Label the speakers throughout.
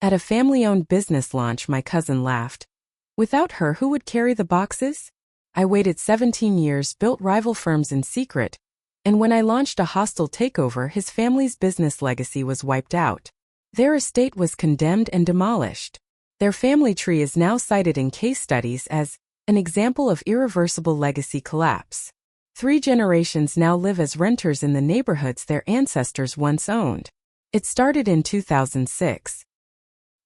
Speaker 1: At a family-owned business launch, my cousin laughed. Without her, who would carry the boxes? I waited 17 years, built rival firms in secret, and when I launched a hostile takeover, his family's business legacy was wiped out. Their estate was condemned and demolished. Their family tree is now cited in case studies as an example of irreversible legacy collapse. 3 generations now live as renters in the neighborhoods their ancestors once owned. It started in 2006.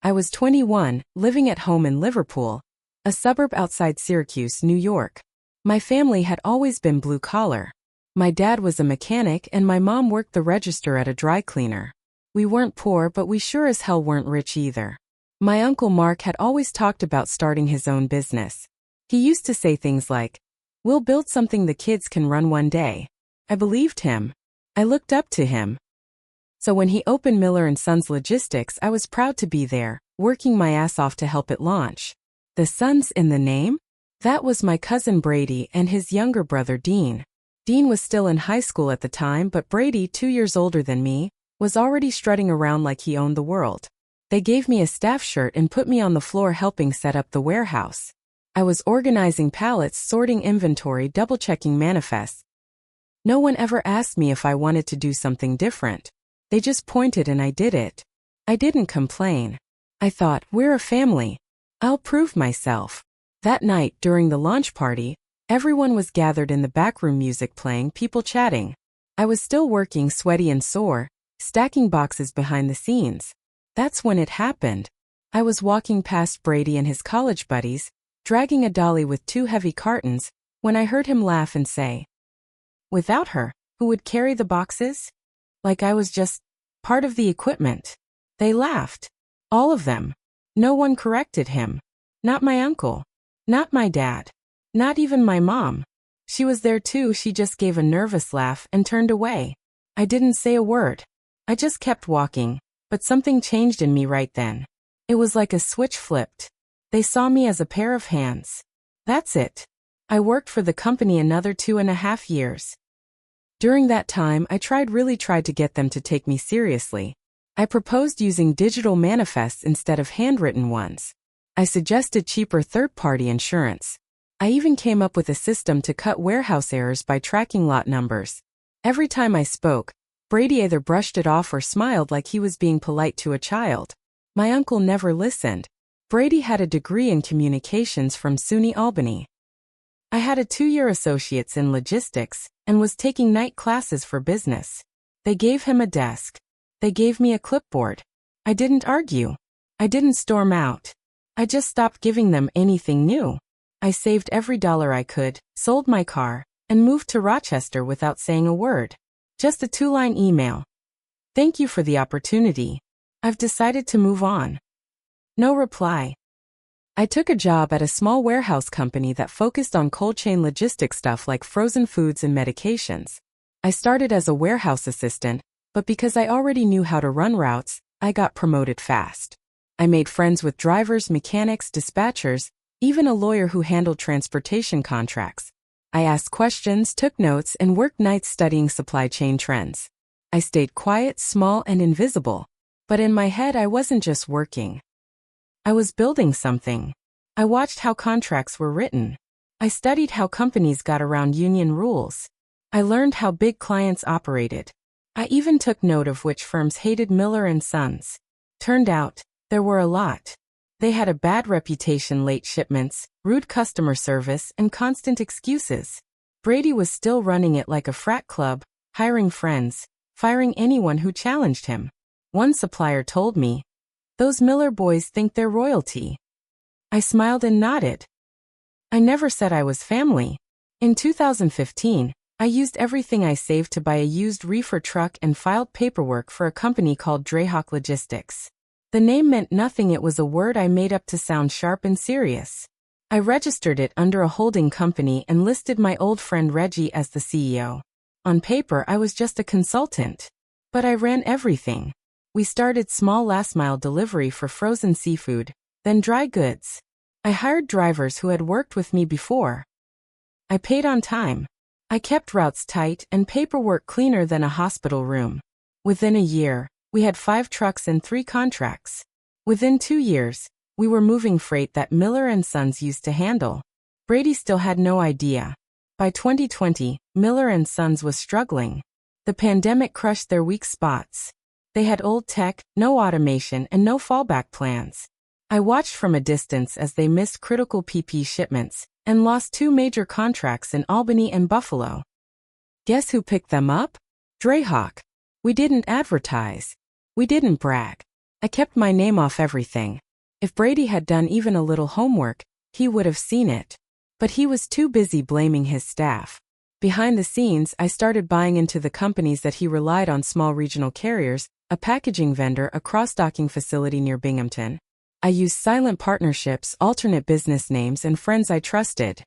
Speaker 1: I was 21, living at home in Liverpool, a suburb outside Syracuse, New York. My family had always been blue-collar. My dad was a mechanic and my mom worked the register at a dry cleaner. We weren't poor, but we sure as hell weren't rich either. My uncle Mark had always talked about starting his own business. He used to say things like, "We'll build something the kids can run one day." I believed him. I looked up to him. So when he opened Miller & Sons Logistics, I was proud to be there, working my ass off to help it launch. The Sons in the name? That was my cousin Brady and his younger brother Dean. Dean was still in high school at the time, but Brady, 2 years older than me, was already strutting around like he owned the world. They gave me a staff shirt and put me on the floor helping set up the warehouse. I was organizing pallets, sorting inventory, double-checking manifests. No one ever asked me if I wanted to do something different. They just pointed and I did it. I didn't complain. I thought, we're a family. I'll prove myself. That night, during the launch party, everyone was gathered in the backroom, music playing, people chatting. I was still working, sweaty and sore, stacking boxes behind the scenes. That's when it happened. I was walking past Brady and his college buddies, dragging a dolly with 2 heavy cartons, when I heard him laugh and say, "Without her, who would carry the boxes?" Like I was just part of the equipment. They laughed. All of them. No one corrected him. Not my uncle. Not my dad. Not even my mom. She was there too. She just gave a nervous laugh and turned away. I didn't say a word. I just kept walking, but something changed in me right then. It was like a switch flipped. They saw me as a pair of hands. That's it. I worked for the company another 2.5 years. During that time, I really tried to get them to take me seriously. I proposed using digital manifests instead of handwritten ones. I suggested cheaper third-party insurance. I even came up with a system to cut warehouse errors by tracking lot numbers. Every time I spoke, Brady either brushed it off or smiled like he was being polite to a child. My uncle never listened. Brady had a degree in communications from SUNY Albany. I had a 2-year associate's in logistics and was taking night classes for business. They gave him a desk. They gave me a clipboard. I didn't argue. I didn't storm out. I just stopped giving them anything new. I saved every dollar I could, sold my car, and moved to Rochester without saying a word. Just a 2-line email. "Thank you for the opportunity. I've decided to move on." No reply. I took a job at a small warehouse company that focused on cold chain logistics stuff like frozen foods and medications. I started as a warehouse assistant, but because I already knew how to run routes, I got promoted fast. I made friends with drivers, mechanics, dispatchers, even a lawyer who handled transportation contracts. I asked questions, took notes, and worked nights studying supply chain trends. I stayed quiet, small, and invisible. But in my head, I wasn't just working. I was building something. I watched how contracts were written. I studied how companies got around union rules. I learned how big clients operated. I even took note of which firms hated Miller & Sons. Turned out, there were a lot. They had a bad reputation, late shipments, rude customer service, and constant excuses. Brady was still running it like a frat club, hiring friends, firing anyone who challenged him. One supplier told me, "Those Miller boys think they're royalty." I smiled and nodded. I never said I was family. In 2015, I used everything I saved to buy a used reefer truck and filed paperwork for a company called Drayhawk Logistics. The name meant nothing. It was a word I made up to sound sharp and serious. I registered it under a holding company and listed my old friend Reggie as the CEO. On paper, I was just a consultant. But I ran everything. We started small last-mile delivery for frozen seafood, then dry goods. I hired drivers who had worked with me before. I paid on time. I kept routes tight and paperwork cleaner than a hospital room. Within a year, we had 5 trucks and 3 contracts. Within 2 years, we were moving freight that Miller and Sons used to handle. Brady still had no idea. By 2020, Miller and Sons was struggling. The pandemic crushed their weak spots. They had old tech, no automation, and no fallback plans. I watched from a distance as they missed critical PP shipments and lost 2 major contracts in Albany and Buffalo. Guess who picked them up? Drehawk. We didn't advertise. We didn't brag. I kept my name off everything. If Brady had done even a little homework, he would have seen it. But he was too busy blaming his staff. Behind the scenes, I started buying into the companies that he relied on: small regional carriers, a packaging vendor, a cross-docking facility near Binghamton. I used silent partnerships, alternate business names, and friends I trusted.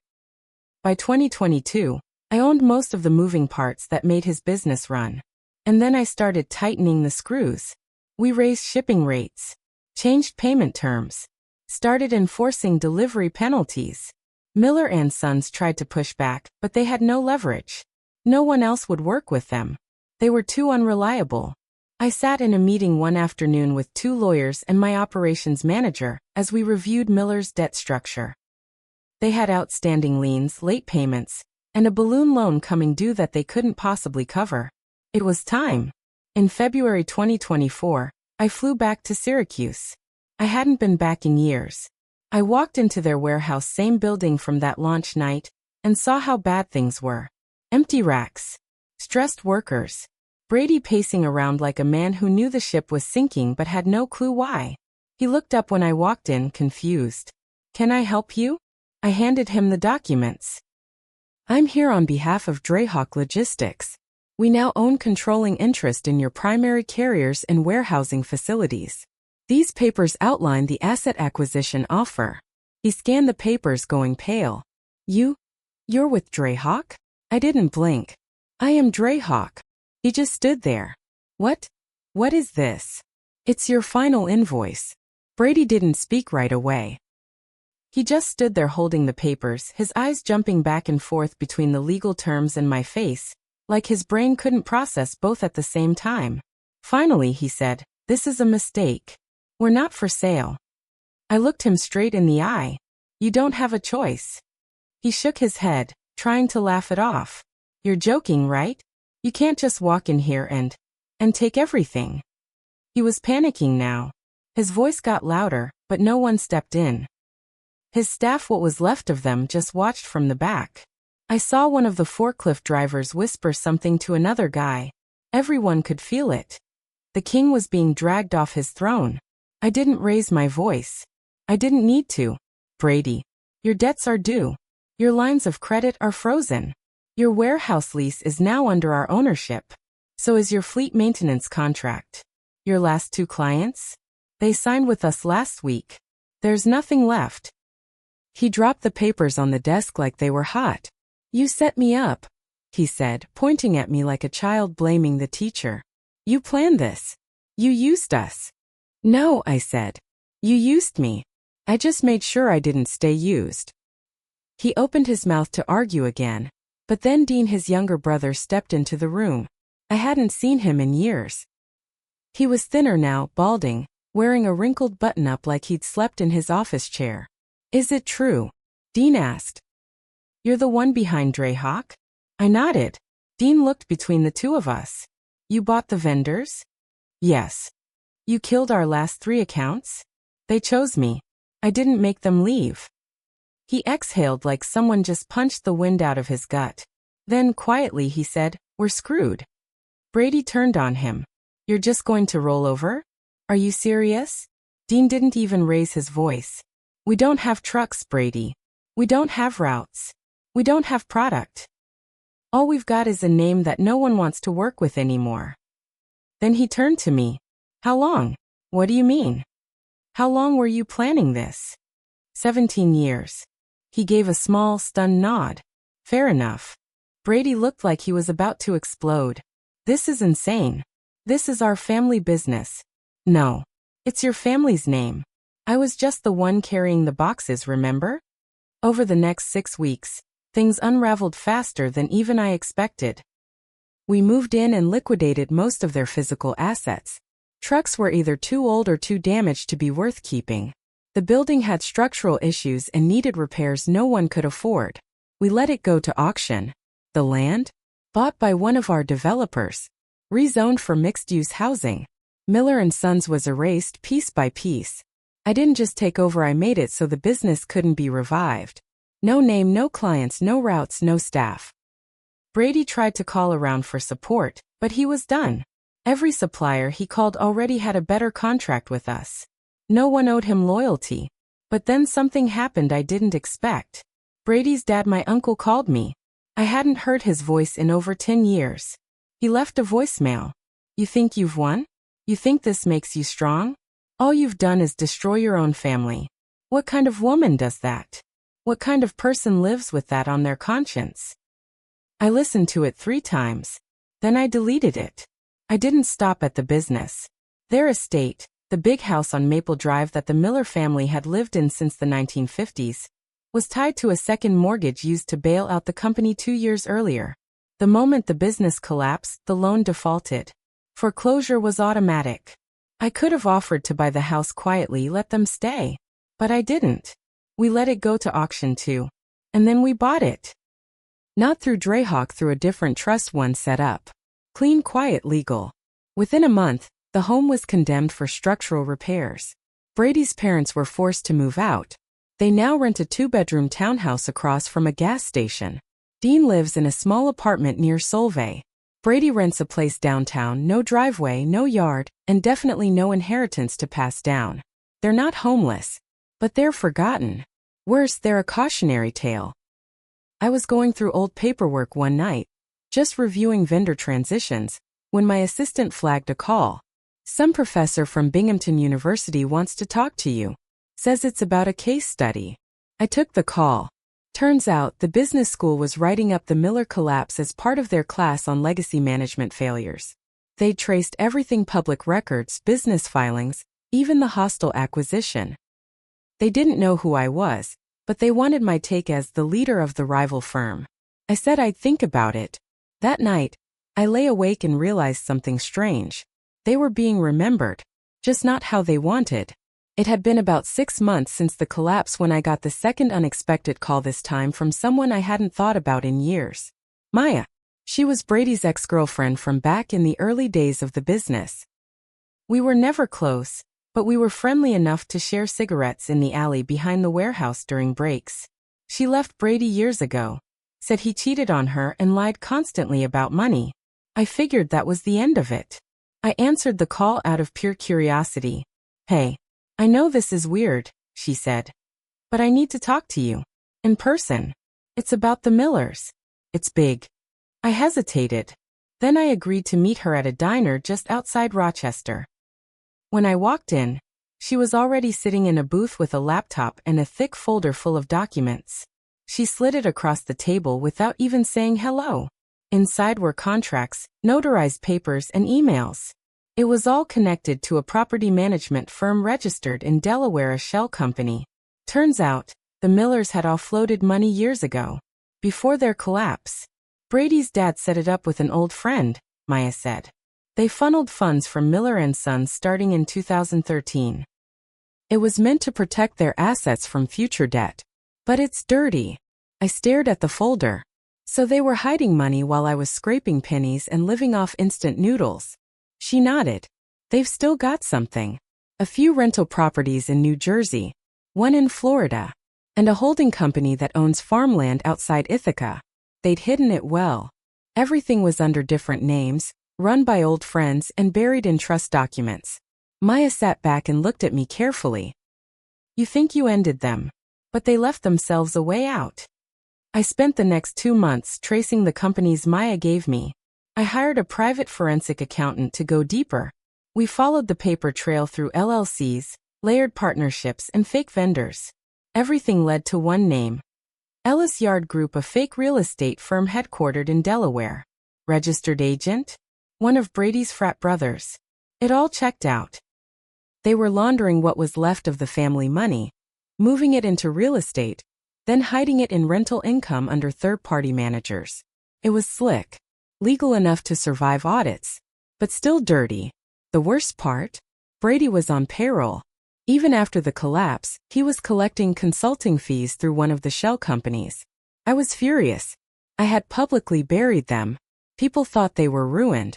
Speaker 1: By 2022, I owned most of the moving parts that made his business run. And then I started tightening the screws. We raised shipping rates, changed payment terms, started enforcing delivery penalties. Miller and Sons tried to push back, but they had no leverage. No one else would work with them. They were too unreliable. I sat in a meeting one afternoon with 2 lawyers and my operations manager as we reviewed Miller's debt structure. They had outstanding liens, late payments, and a balloon loan coming due that they couldn't possibly cover. It was time. In February 2024, I flew back to Syracuse. I hadn't been back in years. I walked into their warehouse, same building from that launch night, and saw how bad things were. Empty racks. Stressed workers. Brady pacing around like a man who knew the ship was sinking but had no clue why. He looked up when I walked in, confused. "Can I help you?" I handed him the documents. "I'm here on behalf of Drehawk Logistics. We now own controlling interest in your primary carriers and warehousing facilities. These papers outline the asset acquisition offer." He scanned the papers, going pale. You're with Drehawk?" I didn't blink. "I am Drehawk." He just stood there. What is this?" "It's your final invoice." Brady didn't speak right away. He just stood there holding the papers, his eyes jumping back and forth between the legal terms and my face, like his brain couldn't process both at the same time. Finally, he said, "This is a mistake. We're not for sale." I looked him straight in the eye. "You don't have a choice." He shook his head, trying to laugh it off. "You're joking, right? You can't just walk in here and take everything." He was panicking now. His voice got louder, but no one stepped in. His staff, what was left of them, just watched from the back. I saw one of the forklift drivers whisper something to another guy. Everyone could feel it. The king was being dragged off his throne. I didn't raise my voice. I didn't need to. "Brady, your debts are due. Your lines of credit are frozen. Your warehouse lease is now under our ownership. So is your fleet maintenance contract. Your last 2 clients? They signed with us last week. There's nothing left." He dropped the papers on the desk like they were hot. "You set me up," he said, pointing at me like a child blaming the teacher. "You planned this. You used us." "No," I said. "You used me. I just made sure I didn't stay used." He opened his mouth to argue again, but then Dean, his younger brother, stepped into the room. I hadn't seen him in years. He was thinner now, balding, wearing a wrinkled button-up like he'd slept in his office chair. "Is it true?" Dean asked. "You're the one behind Drehawk?" I nodded. Dean looked between the 2 of us. "You bought the vendors?" "Yes." "You killed our last 3 accounts?" "They chose me. I didn't make them leave." He exhaled like someone just punched the wind out of his gut. Then, quietly, he said, "We're screwed." Brady turned on him. "You're just going to roll over? Are you serious?" Dean didn't even raise his voice. "We don't have trucks, Brady. We don't have routes. We don't have product. All we've got is a name that no one wants to work with anymore." Then he turned to me. "How long?" "What do you mean? How long were you planning this?" 17 years. He gave a small, stunned nod. "Fair enough." Brady looked like he was about to explode. "This is insane. This is our family business." "No. It's your family's name. I was just the one carrying the boxes, remember?" Over the next 6 weeks, things unraveled faster than even I expected. We moved in and liquidated most of their physical assets. Trucks were either too old or too damaged to be worth keeping. The building had structural issues and needed repairs no one could afford. We let it go to auction. The land? Bought by one of our developers. Rezoned for mixed-use housing. Miller & Sons was erased piece by piece. I didn't just take over, I made it so the business couldn't be revived. No name, no clients, no routes, no staff. Brady tried to call around for support, but he was done. Every supplier he called already had a better contract with us. No one owed him loyalty. But then something happened I didn't expect. Brady's dad, my uncle, called me. I hadn't heard his voice in over 10 years. He left a voicemail. You think you've won? You think this makes you strong? All you've done is destroy your own family. What kind of woman does that? What kind of person lives with that on their conscience? I listened to it 3 times. Then I deleted it. I didn't stop at the business. Their estate, the big house on Maple Drive that the Miller family had lived in since the 1950s, was tied to a second mortgage used to bail out the company 2 years earlier. The moment the business collapsed, the loan defaulted. Foreclosure was automatic. I could have offered to buy the house quietly, let them stay. But I didn't. We let it go to auction too. And then we bought it. Not through Drayhawk, through a different trust one set up. Clean, quiet, legal. Within a month, the home was condemned for structural repairs. Brady's parents were forced to move out. They now rent a 2-bedroom townhouse across from a gas station. Dean lives in a small apartment near Solvay. Brady rents a place downtown, no driveway, no yard, and definitely no inheritance to pass down. They're not homeless, but they're forgotten. Worse, they're a cautionary tale. I was going through old paperwork one night, just reviewing vendor transitions, when my assistant flagged a call. Some professor from Binghamton University wants to talk to you. Says it's about a case study. I took the call. Turns out the business school was writing up the Miller collapse as part of their class on legacy management failures. They'd traced everything: public records, business filings, even the hostile acquisition. They didn't know who I was, but they wanted my take as the leader of the rival firm. I said I'd think about it. That night, I lay awake and realized something strange. They were being remembered, just not how they wanted. It had been about 6 months since the collapse when I got the second unexpected call, this time from someone I hadn't thought about in years. Maya. She was Brady's ex-girlfriend from back in the early days of the business. We were never close, but we were friendly enough to share cigarettes in the alley behind the warehouse during breaks. She left Brady years ago. Said he cheated on her and lied constantly about money. I figured that was the end of it. I answered the call out of pure curiosity. Hey. I know this is weird, she said. But I need to talk to you. In person. It's about the Millers. It's big. I hesitated. Then I agreed to meet her at a diner just outside Rochester. When I walked in, she was already sitting in a booth with a laptop and a thick folder full of documents. She slid it across the table without even saying hello. Inside were contracts, notarized papers, and emails. It was all connected to a property management firm registered in Delaware, a shell company. Turns out, the Millers had offloaded money years ago, before their collapse. Brady's dad set it up with an old friend, Maya said. They funneled funds from Miller & Sons starting in 2013. It was meant to protect their assets from future debt. But it's dirty. I stared at the folder. So they were hiding money while I was scraping pennies and living off instant noodles. She nodded. They've still got something. A few rental properties in New Jersey, one in Florida, and a holding company that owns farmland outside Ithaca. They'd hidden it well. Everything was under different names, run by old friends and buried in trust documents. Maya sat back and looked at me carefully. You think you ended them, but they left themselves a way out. I spent the next 2 months tracing the companies Maya gave me. I hired a private forensic accountant to go deeper. We followed the paper trail through LLCs, layered partnerships, and fake vendors. Everything led to one name. Ellis Yard Group, a fake real estate firm headquartered in Delaware. Registered agent? One of Brady's frat brothers. It all checked out. They were laundering what was left of the family money, moving it into real estate, then hiding it in rental income under third-party managers. It was slick. Legal enough to survive audits, but still dirty. The The worst part? Brady was on payroll. Even after the collapse, he was collecting consulting fees through one of the shell companies. I was furious. I had publicly buried them. People thought they were ruined.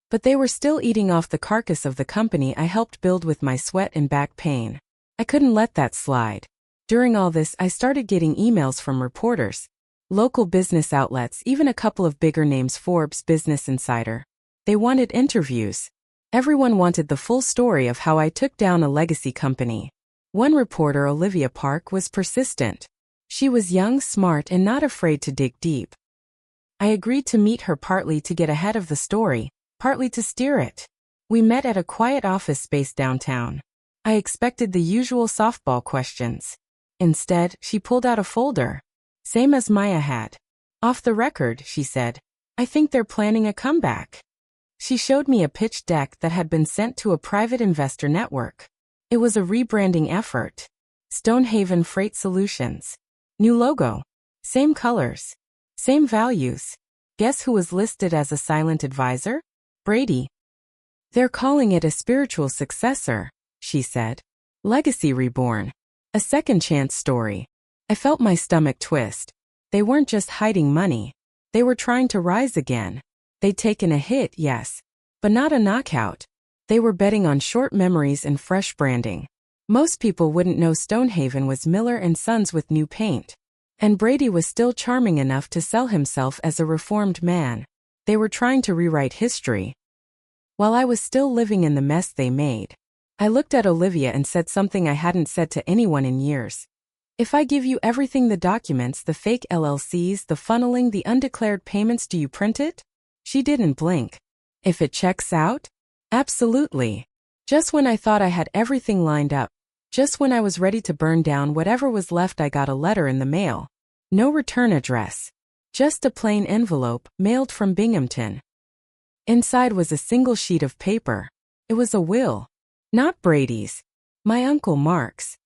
Speaker 1: But they were still eating off the carcass of the company I helped build with my sweat and back pain. I couldn't let that slide. During all this, I started getting emails from reporters, local business outlets, even a couple of bigger names, Forbes, Business Insider. They wanted interviews. Everyone wanted the full story of how I took down a legacy company. One reporter, Olivia Park, was persistent. She was young, smart, and not afraid to dig deep. I agreed to meet her partly to get ahead of the story, partly to steer it. We met at a quiet office space downtown. I expected the usual softball questions. Instead, she pulled out a folder. Same as Maya had. Off the record, she said, I think they're planning a comeback. She showed me a pitch deck that had been sent to a private investor network. It was a rebranding effort. Stonehaven Freight Solutions. New logo. Same colors. Same values. Guess who was listed as a silent advisor? Brady. They're calling it a spiritual successor, she said. Legacy reborn. A second chance story. I felt my stomach twist. They weren't just hiding money. They were trying to rise again. They'd taken a hit, yes, but not a knockout. They were betting on short memories and fresh branding. Most people wouldn't know Stonehaven was Miller & Sons with new paint. And Brady was still charming enough to sell himself as a reformed man. They were trying to rewrite history. While I was still living in the mess they made, I looked at Olivia and said something I hadn't said to anyone in years. If I give you everything, the documents, the fake LLCs, the funneling, the undeclared payments, do you print it? She didn't blink. If it checks out? Absolutely. Just when I thought I had everything lined up, just when I was ready to burn down whatever was left, I got a letter in the mail. No return address. Just a plain envelope, mailed from Binghamton. Inside was a single sheet of paper. It was a will. Not Brady's. My Uncle Mark's.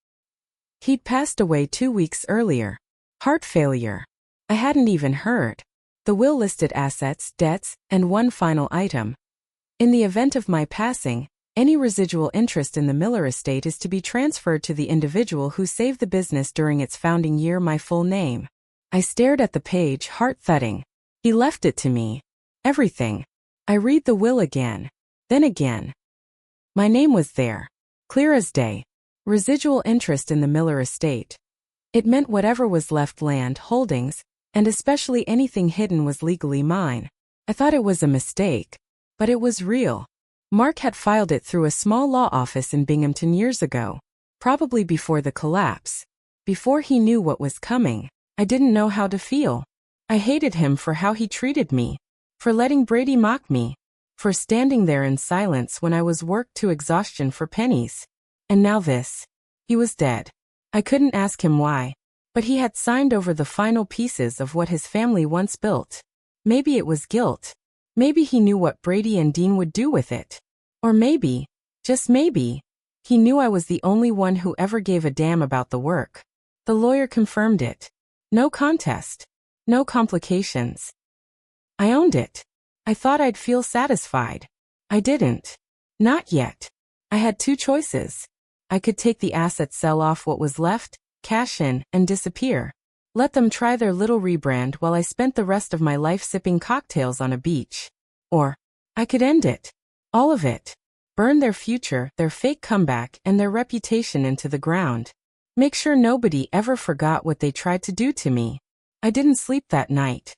Speaker 1: He'd passed away 2 weeks earlier. Heart failure. I hadn't even heard. The will listed assets, debts, and one final item. In the event of my passing, any residual interest in the Miller estate is to be transferred to the individual who saved the business during its founding year. My full name. I stared at the page, heart thudding. He left it to me. Everything. I read the will again. Then again. My name was there. Clear as day. Residual interest in the Miller estate. It meant whatever was left, land, holdings, and especially anything hidden, was legally mine. I thought it was a mistake, but it was real. Mark had filed it through a small law office in Binghamton years ago, probably before the collapse. Before he knew what was coming, I didn't know how to feel. I hated him for how he treated me, for letting Brady mock me, for standing there in silence when I was worked to exhaustion for pennies. And now this. He was dead. I couldn't ask him why, but he had signed over the final pieces of what his family once built. Maybe it was guilt. Maybe he knew what Brady and Dean would do with it. Or maybe, just maybe, he knew I was the only one who ever gave a damn about the work. The lawyer confirmed it. No contest. No complications. I owned it. I thought I'd feel satisfied. I didn't. Not yet. I had two choices. I could take the assets, sell off what was left, cash in, and disappear. Let them try their little rebrand while I spent the rest of my life sipping cocktails on a beach. Or, I could end it. All of it. Burn their future, their fake comeback, and their reputation into the ground. Make sure nobody ever forgot what they tried to do to me. I didn't sleep that night.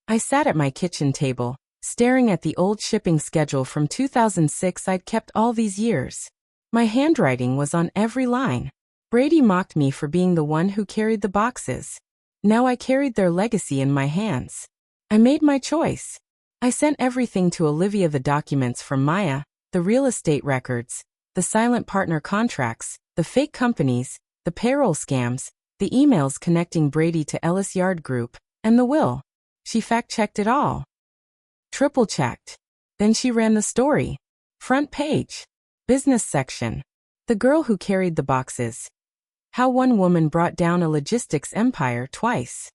Speaker 1: I sat at my kitchen table, staring at the old shipping schedule from 2006 I'd kept all these years. My handwriting was on every line. Brady mocked me for being the one who carried the boxes. Now I carried their legacy in my hands. I made my choice. I sent everything to Olivia: the documents from Maya, the real estate records, the silent partner contracts, the fake companies, the payroll scams, the emails connecting Brady to Ellis Yard Group, and the will. She fact-checked it all. Triple-checked. Then she ran the story. Front page. Business section. The girl who carried the boxes. How one woman brought down a logistics empire twice.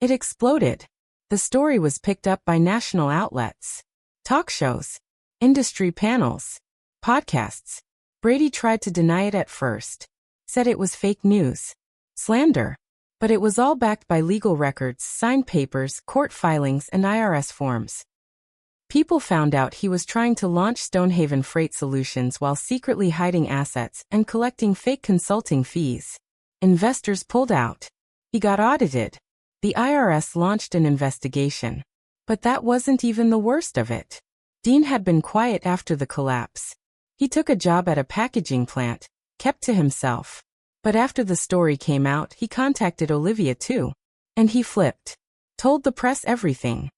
Speaker 1: It exploded. The story was picked up by national outlets, talk shows, industry panels, podcasts. Brady tried to deny it at first, said it was fake news, slander, but it was all backed by legal records, signed papers, court filings, and IRS forms. People found out he was trying to launch Stonehaven Freight Solutions while secretly hiding assets and collecting fake consulting fees. Investors pulled out. He got audited. The IRS launched an investigation. But that wasn't even the worst of it. Dean had been quiet after the collapse. He took a job at a packaging plant, kept to himself. But after the story came out, he contacted Olivia too. And he flipped. Told the press everything.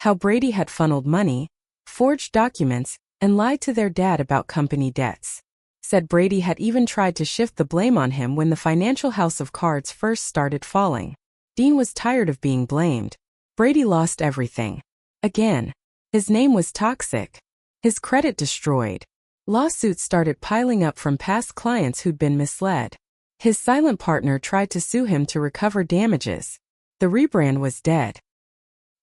Speaker 1: How Brady had funneled money, forged documents, and lied to their dad about company debts. Said Brady had even tried to shift the blame on him when the financial house of cards first started falling. Dean was tired of being blamed. Brady lost everything. Again. His name was toxic. His credit destroyed. Lawsuits started piling up from past clients who'd been misled. His silent partner tried to sue him to recover damages. The rebrand was dead.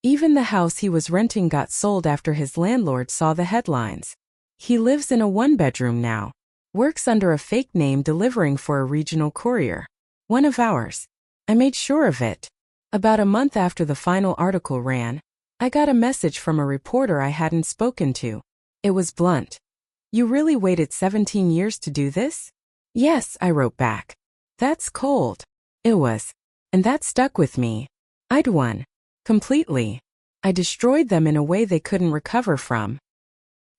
Speaker 1: Even the house he was renting got sold after his landlord saw the headlines. He lives in a one-bedroom now. Works under a fake name delivering for a regional courier. One of ours. I made sure of it. About a month after the final article ran, I got a message from a reporter I hadn't spoken to. It was blunt. "You really waited 17 years to do this?" "Yes," I wrote back. "That's cold." It was. And that stuck with me. I'd won. Completely. I destroyed them in a way they couldn't recover from.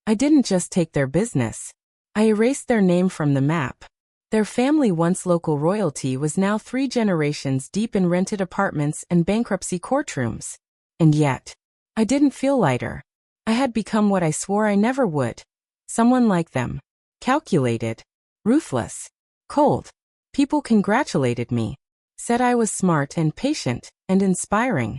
Speaker 1: I didn't just take their business. I erased their name from the map. Their family, once local royalty, was now 3 generations deep in rented apartments and bankruptcy courtrooms. And yet, I didn't feel lighter. I had become what I swore I never would. Someone like them. Calculated. Ruthless. Cold. People congratulated me. Said I was smart and patient and inspiring.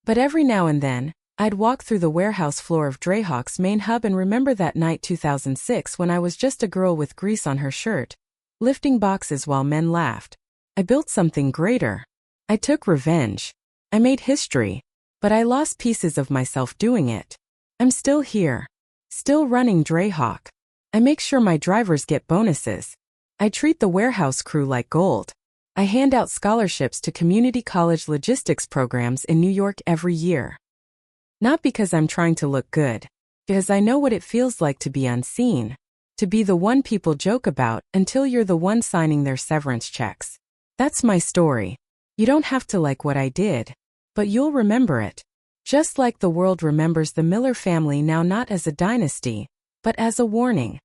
Speaker 1: But every now and then, I'd walk through the warehouse floor of Drayhawk's main hub and remember that night 2006 when I was just a girl with grease on her shirt, lifting boxes while men laughed. I built something greater. I took revenge. I made history. But I lost pieces of myself doing it. I'm still here. Still running Drayhawk. I make sure my drivers get bonuses. I treat the warehouse crew like gold. I hand out scholarships to community college logistics programs in New York every year. Not because I'm trying to look good, because I know what it feels like to be unseen, to be the one people joke about until you're the one signing their severance checks. That's my story. You don't have to like what I did, but you'll remember it. Just like the world remembers the Miller family now not as a dynasty, but as a warning.